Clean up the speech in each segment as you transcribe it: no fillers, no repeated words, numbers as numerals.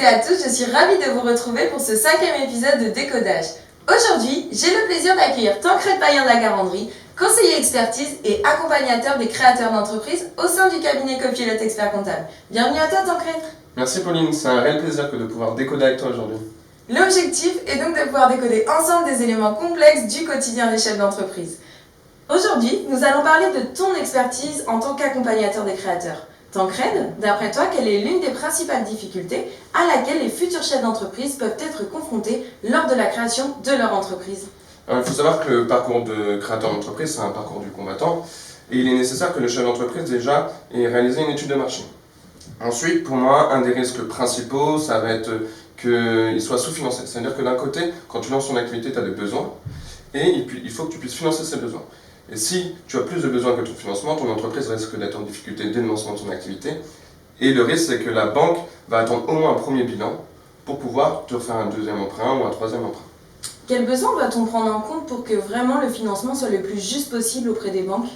et à tous, je suis ravie de vous retrouver pour ce 5e épisode de Décodage. Aujourd'hui, j'ai le plaisir d'accueillir Tancred Payen de la Garandrie, conseiller expertise et accompagnateur des créateurs d'entreprises au sein du cabinet Copilote Expert Comptable. Bienvenue à toi Tancred. Merci Pauline, c'est un réel plaisir que de pouvoir décoder avec toi aujourd'hui. L'objectif est donc de pouvoir décoder ensemble des éléments complexes du quotidien des chefs d'entreprise. Aujourd'hui, nous allons parler de ton expertise en tant qu'accompagnateur des créateurs. Tancred, d'après toi, quelle est l'une des principales difficultés à laquelle les futurs chefs d'entreprise peuvent être confrontés lors de la création de leur entreprise? Alors, il faut savoir que le parcours de créateur d'entreprise, c'est un parcours du combattant et il est nécessaire que le chef d'entreprise déjà ait réalisé une étude de marché. Ensuite, pour moi, un des risques principaux, ça va être qu'il soit sous-financé. C'est-à-dire que d'un côté, quand tu lances ton activité, tu as des besoins et il faut que tu puisses financer ces besoins. Et si tu as plus de besoins que ton financement, ton entreprise risque d'être en difficulté dès le lancement de ton activité. Et le risque, c'est que la banque va attendre au moins un premier bilan pour pouvoir te refaire un deuxième emprunt ou un troisième emprunt. Quels besoins doit-on prendre en compte pour que vraiment le financement soit le plus juste possible auprès des banques?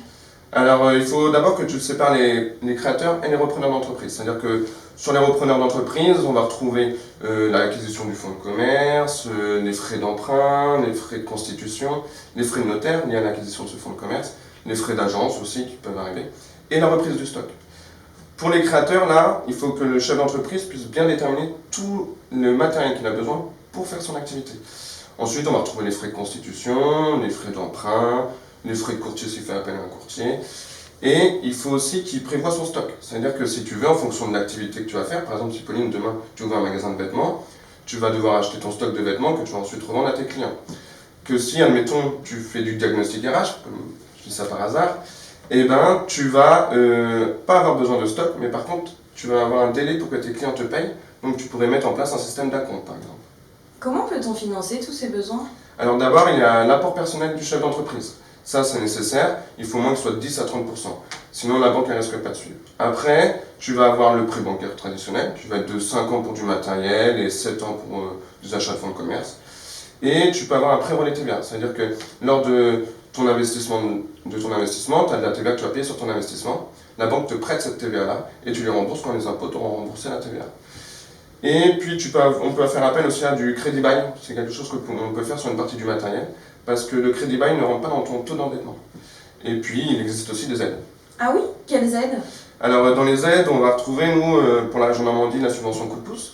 Alors, il faut d'abord que tu sépares les créateurs et les repreneurs d'entreprise. C'est-à-dire que sur les repreneurs d'entreprise, on va retrouver l'acquisition du fonds de commerce, les frais d'emprunt, les frais de constitution, les frais de notaire liés à l'acquisition de ce fonds de commerce, les frais d'agence aussi qui peuvent arriver, et la reprise du stock. Pour les créateurs, là, il faut que le chef d'entreprise puisse bien déterminer tout le matériel qu'il a besoin pour faire son activité. Ensuite, on va retrouver les frais de constitution, les frais d'emprunt, les frais de courtier s'il fait appel à un courtier. Et il faut aussi qu'il prévoie son stock. C'est-à-dire que si tu veux, en fonction de l'activité que tu vas faire, par exemple si Pauline, demain, tu ouvres un magasin de vêtements, tu vas devoir acheter ton stock de vêtements que tu vas ensuite revendre à tes clients. Que si, admettons, tu fais du diagnostic RH, comme je dis ça par hasard, eh ben, tu vas pas avoir besoin de stock, mais par contre, tu vas avoir un délai pour que tes clients te payent. Donc tu pourrais mettre en place un système d'acompte, par exemple. Comment peut-on financer tous ces besoins? Alors d'abord, il y a l'apport personnel du chef d'entreprise. Ça, c'est nécessaire. Il faut au moins qu'il soit de 10 à 30%. Sinon, la banque ne risque pas de suivre. Après, tu vas avoir le prêt bancaire traditionnel. Tu vas être de 5 ans pour du matériel et 7 ans pour des achats de fonds de commerce. Et tu peux avoir un prêt relais TVA. C'est-à-dire que lors de ton investissement, tu as de la TVA que tu vas payer sur ton investissement. La banque te prête cette TVA-là et tu les rembourses quand les impôts t'auront remboursé la TVA. Et puis, on peut faire appel aussi à du crédit bail. C'est quelque chose qu'on peut faire sur une partie du matériel. Parce que le crédit bail ne rentre pas dans ton taux d'endettement. Et puis, il existe aussi des aides. Ah oui? Quelles aides? Alors, dans les aides, on va retrouver, nous, pour la région Normandie, la subvention coup de pouce.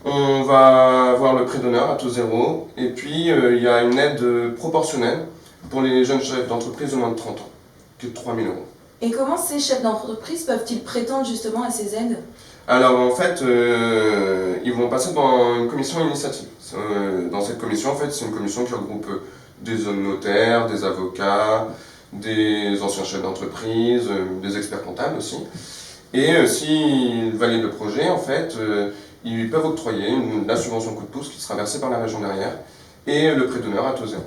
On va avoir le prêt d'honneur à taux zéro. Et puis, il y a une aide proportionnelle pour les jeunes chefs d'entreprise de moins de 30 ans, qui est de 3 000 €. Et comment ces chefs d'entreprise peuvent-ils prétendre justement à ces aides? Alors, en fait, ils vont passer dans une commission initiative. Dans cette commission, en fait, c'est une commission qui regroupe des hommes notaires, des avocats, des anciens chefs d'entreprise, des experts comptables aussi. Et s'ils valident le projet, en fait, ils peuvent octroyer la subvention coup de pouce qui sera versée par la région derrière et le prêt d'honneur à taux zéro.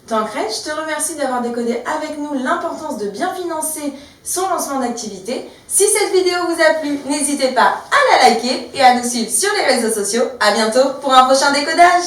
Tancred, je te remercie d'avoir décodé avec nous l'importance de bien financer son lancement d'activité. Si cette vidéo vous a plu, n'hésitez pas à la liker et à nous suivre sur les réseaux sociaux. À bientôt pour un prochain décodage.